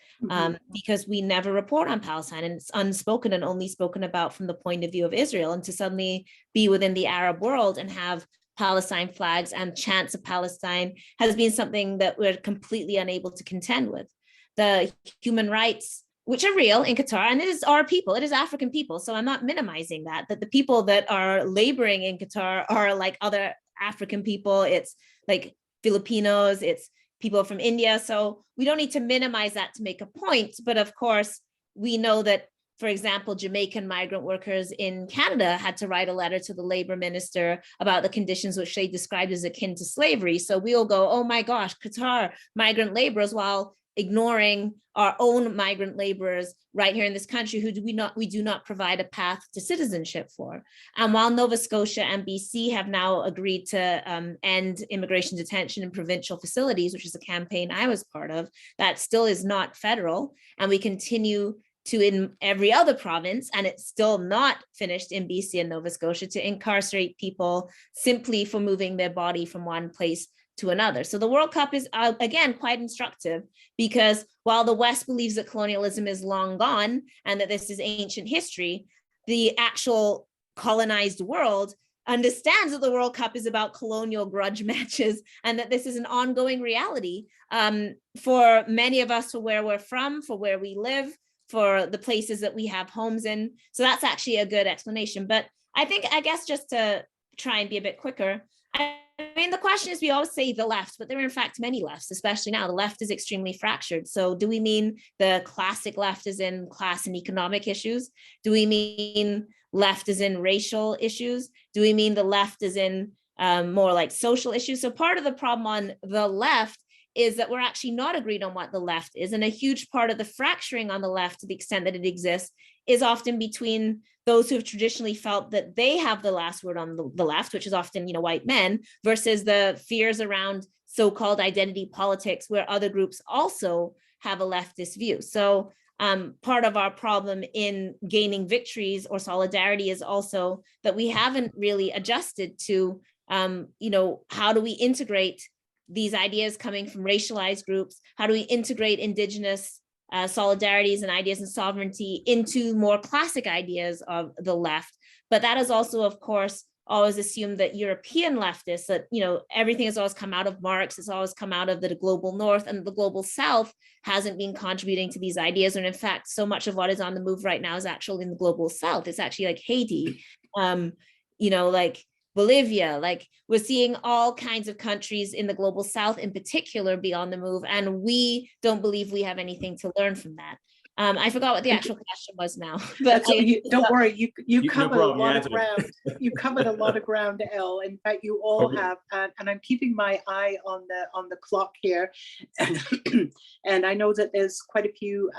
because we never report on Palestine, and it's unspoken and only spoken about from the point of view of Israel. And to suddenly be within the Arab world and have Palestine flags and chants of Palestine has been something that we're completely unable to contend with. The human rights, which are real in Qatar, and it is our people, it is African people. So I'm not minimizing that the people that are laboring in Qatar are like other African people. It's like Filipinos, it's people from India. So we don't need to minimize that to make a point. But of course, we know that, for example, Jamaican migrant workers in Canada had to write a letter to the labor minister about the conditions which they described as akin to slavery. So we'll go, oh my gosh, Qatar, migrant laborers, while ignoring our own migrant laborers right here in this country, who we do not provide a path to citizenship for. And while Nova Scotia and BC have now agreed to end immigration detention in provincial facilities, which is a campaign I was part of, that still is not federal. And we continue to, in every other province, and it's still not finished in BC and Nova Scotia, to incarcerate people simply for moving their body from one place to another. So the World Cup is, again, quite instructive, because while the West believes that colonialism is long gone and that this is ancient history, the actual colonized world understands that the World Cup is about colonial grudge matches, and that this is an ongoing reality for many of us, for where we're from, for where we live, for the places that we have homes in. So that's actually a good explanation. But I guess just to try and be a bit quicker, I mean, the question is, we always say the left, but there are in fact many lefts, especially now. The left is extremely fractured. So do we mean the classic left is in class and economic issues? Do we mean left is in racial issues? Do we mean the left is in more like social issues? So part of the problem on the left is that we're actually not agreed on what the left is. And a huge part of the fracturing on the left, to the extent that it exists, is often between those who have traditionally felt that they have the last word on the left, which is often, white men, versus the fears around so-called identity politics, where other groups also have a leftist view. So part of our problem in gaining victories or solidarity is also that we haven't really adjusted to, how do we integrate these ideas coming from racialized groups? How do we integrate indigenous solidarities and ideas and sovereignty into more classic ideas of the left? But that is also, of course, always assumed that European leftists, that, everything has always come out of Marx, it's always come out of the global North, and the global South hasn't been contributing to these ideas. And in fact, so much of what is on the move right now is actually in the global South. It's actually like Haiti, like Bolivia, like we're seeing all kinds of countries in the global South in particular be on the move, and we don't believe we have anything to learn from that. I forgot what the actual question was now, but don't worry, you No covered problem, a lot you of answered ground. You covered a lot of ground, Elle. In fact, you all Okay. have, and I'm keeping my eye on the clock here, and I know that there's quite a few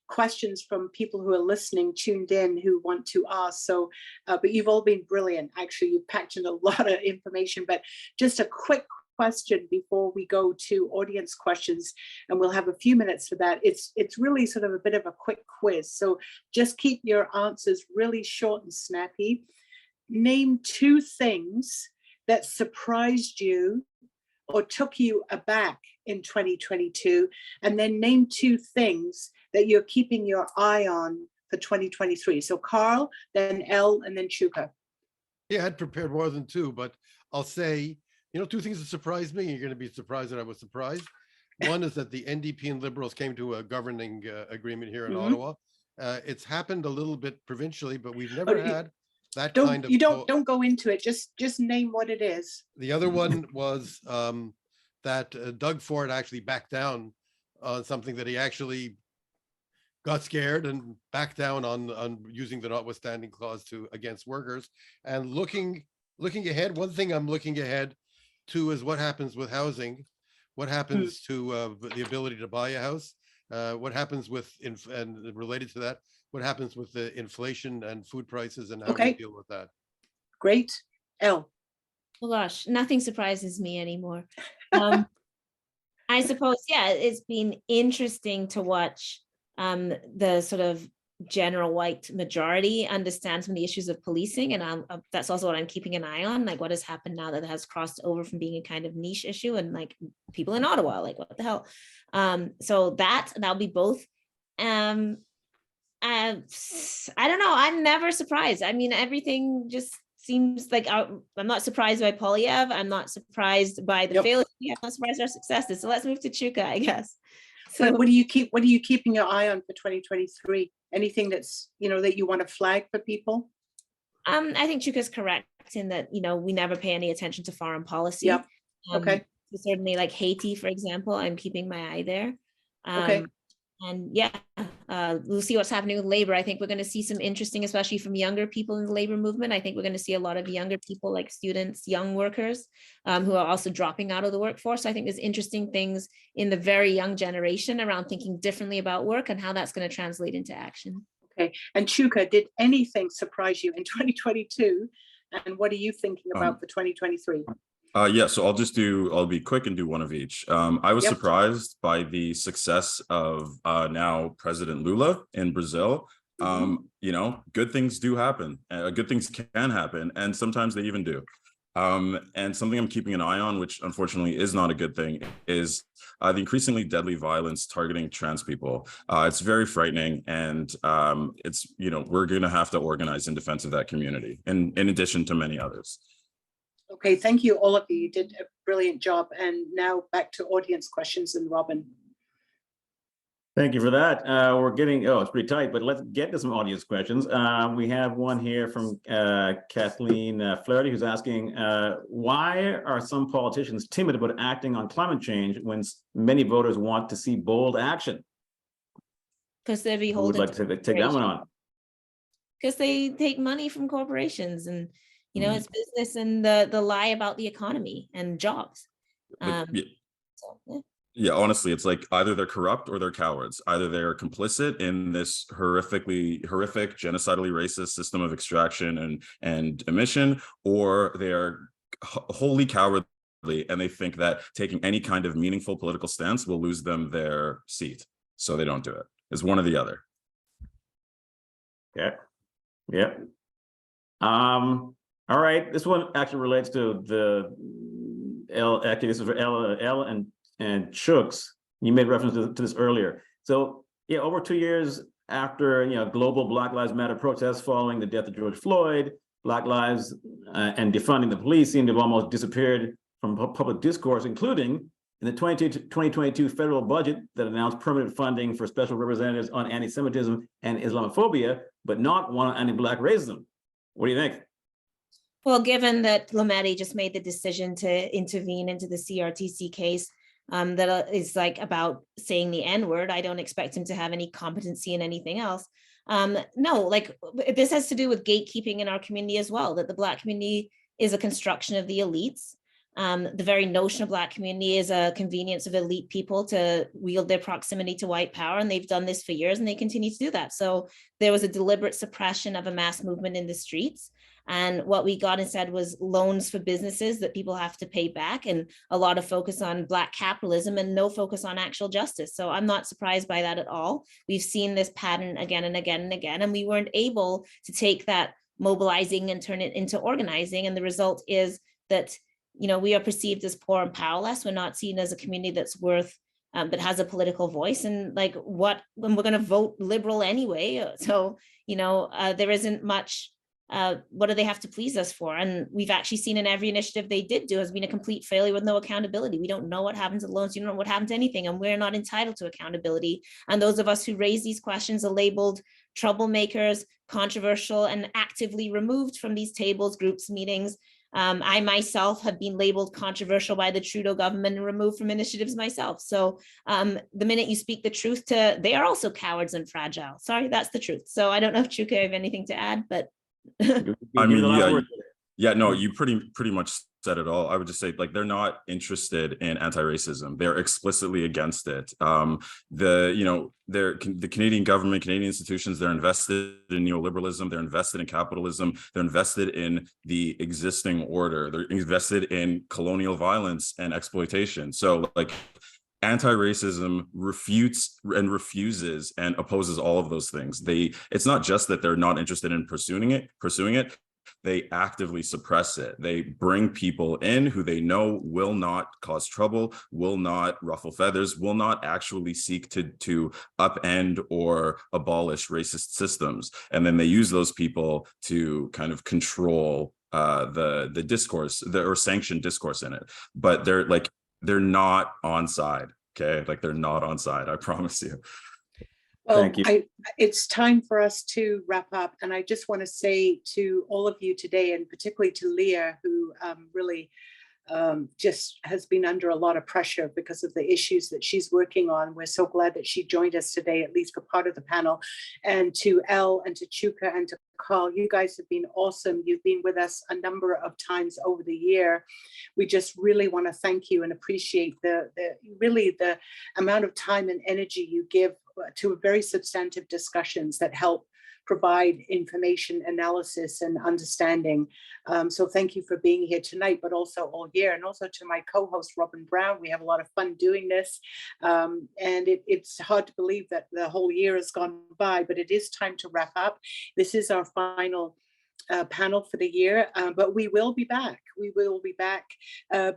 questions from people who are listening, tuned in, who want to ask. So, but you've all been brilliant. Actually, you've packed in a lot of information, but just a quick question before we go to audience questions, and we'll have a few minutes for that. It's really sort of a bit of a quick quiz. So just keep your answers really short and snappy. Name 2 things that surprised you or took you aback in 2022, and then name 2 things that you're keeping your eye on for 2023. So Karl, then Elle, and then Chuka. Yeah, I had prepared more than 2, but I'll say, 2 things that surprised me. You're going to be surprised that I was surprised. One is that the NDP and Liberals came to a governing agreement here in Ottawa. It's happened a little bit provincially, but we've never had that kind of. Don't go into it. Just name what it is. The other one was that Doug Ford actually backed down on something that he actually got scared and backed down on using the notwithstanding clause against workers. And looking ahead, one thing I'm looking ahead to is what happens with housing, what happens to the ability to buy a house, what happens with, and related to that, what happens with the inflation and food prices, and how we deal with that. Great. Elle. Oh gosh, nothing surprises me anymore. I suppose, it's been interesting to watch the sort of general white majority understand some of the issues of policing, and that's also what I'm keeping an eye on, like what has happened now that it has crossed over from being a kind of niche issue, and like people in Ottawa, like what the hell. So that'll be both. I don't know, I'm never surprised. I mean, everything just seems like I'm not surprised by Polyev. I'm not surprised by the failure. I'm not surprised by our successes. So let's move to Chuka, I guess. So what are you keeping your eye on for 2023? Anything that's, that you want to flag for people? I think Chuka's correct in that, we never pay any attention to foreign policy. Yep. Okay. Certainly like Haiti, for example, I'm keeping my eye there. Okay. And we'll see what's happening with labor. I think we're going to see some interesting, especially from younger people in the labor movement. I think we're going to see a lot of younger people, like students, young workers, who are also dropping out of the workforce. So I think there's interesting things in the very young generation around thinking differently about work and how that's going to translate into action. Okay. And Chuka, did anything surprise you in 2022? And what are you thinking about for 2023? So I'll be quick and do one of each. I was surprised by the success of now President Lula in Brazil. Good things do happen. Good things can happen, and sometimes they even do. And something I'm keeping an eye on, which unfortunately is not a good thing, is the increasingly deadly violence targeting trans people. It's very frightening, and we're going to have to organize in defense of that community, in addition to many others. Okay, thank you, all of you. You did a brilliant job. And now back to audience questions, and Robin. Thank you for that. We're getting, it's pretty tight, but let's get to some audience questions. We have one here from Kathleen Flaherty, who's asking, why are some politicians timid about acting on climate change when many voters want to see bold action? Because they're Who would beholden like to take that one on? because they take money from corporations, and it's business, and the lie about the economy and jobs. Like, So, yeah. Yeah, honestly, it's like either they're corrupt or they're cowards. Either they're complicit in this horrific, genocidally racist system of extraction and emission, or they are wholly cowardly, and they think that taking any kind of meaningful political stance will lose them their seat, so they don't do it. It's one or the other. Yeah. All right. This one actually relates to the actually this is for L and Chuks. You made reference to this earlier. So yeah, over 2 years after global Black Lives Matter protests following the death of George Floyd, Black lives and defunding the police seem to have almost disappeared from public discourse, including in the 2022 federal budget that announced permanent funding for special representatives on anti-Semitism and Islamophobia, but not one on anti-Black racism. What do you think? Well, given that Lametti just made the decision to intervene into the CRTC case, that is like about saying the N-word, I don't expect him to have any competency in anything else. No, like this has to do with gatekeeping in our community as well, that the Black community is a construction of the elites. The very notion of Black community is a convenience of elite people to wield their proximity to white power, and they've done this for years, and they continue to do that. So there was a deliberate suppression of a mass movement in the streets. And what we got instead was loans for businesses that people have to pay back, and a lot of focus on Black capitalism and no focus on actual justice. So I'm not surprised by that at all. We've seen this pattern again and again and again, and we weren't able to take that mobilizing and turn it into organizing. And the result is that we are perceived as poor and powerless. We're not seen as a community that's worth, that has a political voice. And like when we're going to vote liberal anyway. So, there isn't much, what do they have to please us for? And we've actually seen in every initiative they did do has been a complete failure with no accountability. We don't know what happened to loans. You don't know what happened to anything. And we're not entitled to accountability. And those of us who raise these questions are labeled troublemakers, controversial, and actively removed from these tables, groups, meetings. I myself have been labeled controversial by the Trudeau government and removed from initiatives myself. So the minute you speak the truth they are also cowards and fragile. Sorry, that's the truth. So I don't know if Chuka have anything to add, but. I mean, no, you pretty much said it all. I would just say, like, they're not interested in anti-racism. They're explicitly against it. The Canadian government, Canadian institutions, they're invested in neoliberalism. They're invested in capitalism. They're invested in the existing order. They're invested in colonial violence and exploitation. So, like, anti-racism refutes and refuses and opposes all of those things. It's not just that they're not interested in pursuing it. They actively suppress it. They bring people in who they know will not cause trouble, will not ruffle feathers, will not actually seek to upend or abolish racist systems. And then they use those people to kind of control the discourse, or sanction discourse in it. But they're not on side. Okay, like, they're not on side, I promise you. Well, it's time for us to wrap up. And I just want to say to all of you today, and particularly to Leah, who really just has been under a lot of pressure because of the issues that she's working on. We're so glad that she joined us today, at least for part of the panel. And to Elle and to Chuka and to Karl, you guys have been awesome. You've been with us a number of times over the year. We just really want to thank you and appreciate the amount of time and energy you give to very substantive discussions that help provide information, analysis, and understanding. So thank you for being here tonight, but also all year. And also to my co-host, Robin Browne. We have a lot of fun doing this. And it's hard to believe that the whole year has gone by, but it is time to wrap up. This is our final panel for the year, but we will be back. We will be back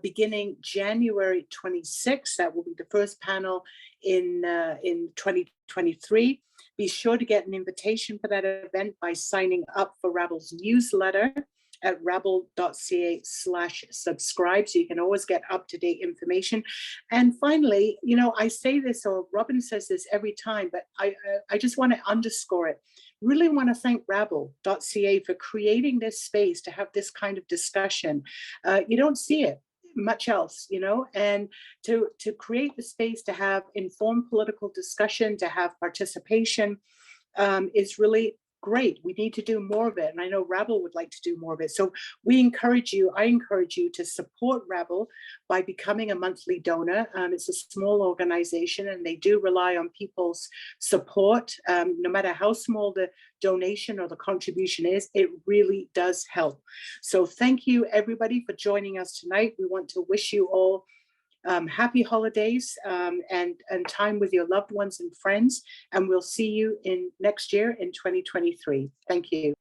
beginning January 26th. That will be the first panel in 2023. Be sure to get an invitation for that event by signing up for Rabble's newsletter. at rabble.ca/subscribe, so you can always get up-to-date information. And finally, you know, I say this, or Robin says this every time, but I just want to underscore it. Really want to thank rabble.ca for creating this space to have this kind of discussion. You don't see it much else, you know, and to create the space to have informed political discussion, to have participation, is really great. We need to do more of it. And I know Rabble would like to do more of it. So I encourage you to support Rabble by becoming a monthly donor. It's a small organization and they do rely on people's support. No matter how small the donation or the contribution is, it really does help. So thank you everybody for joining us tonight. We want to wish you all happy holidays and time with your loved ones and friends. And we'll see you in next year in 2023. Thank you.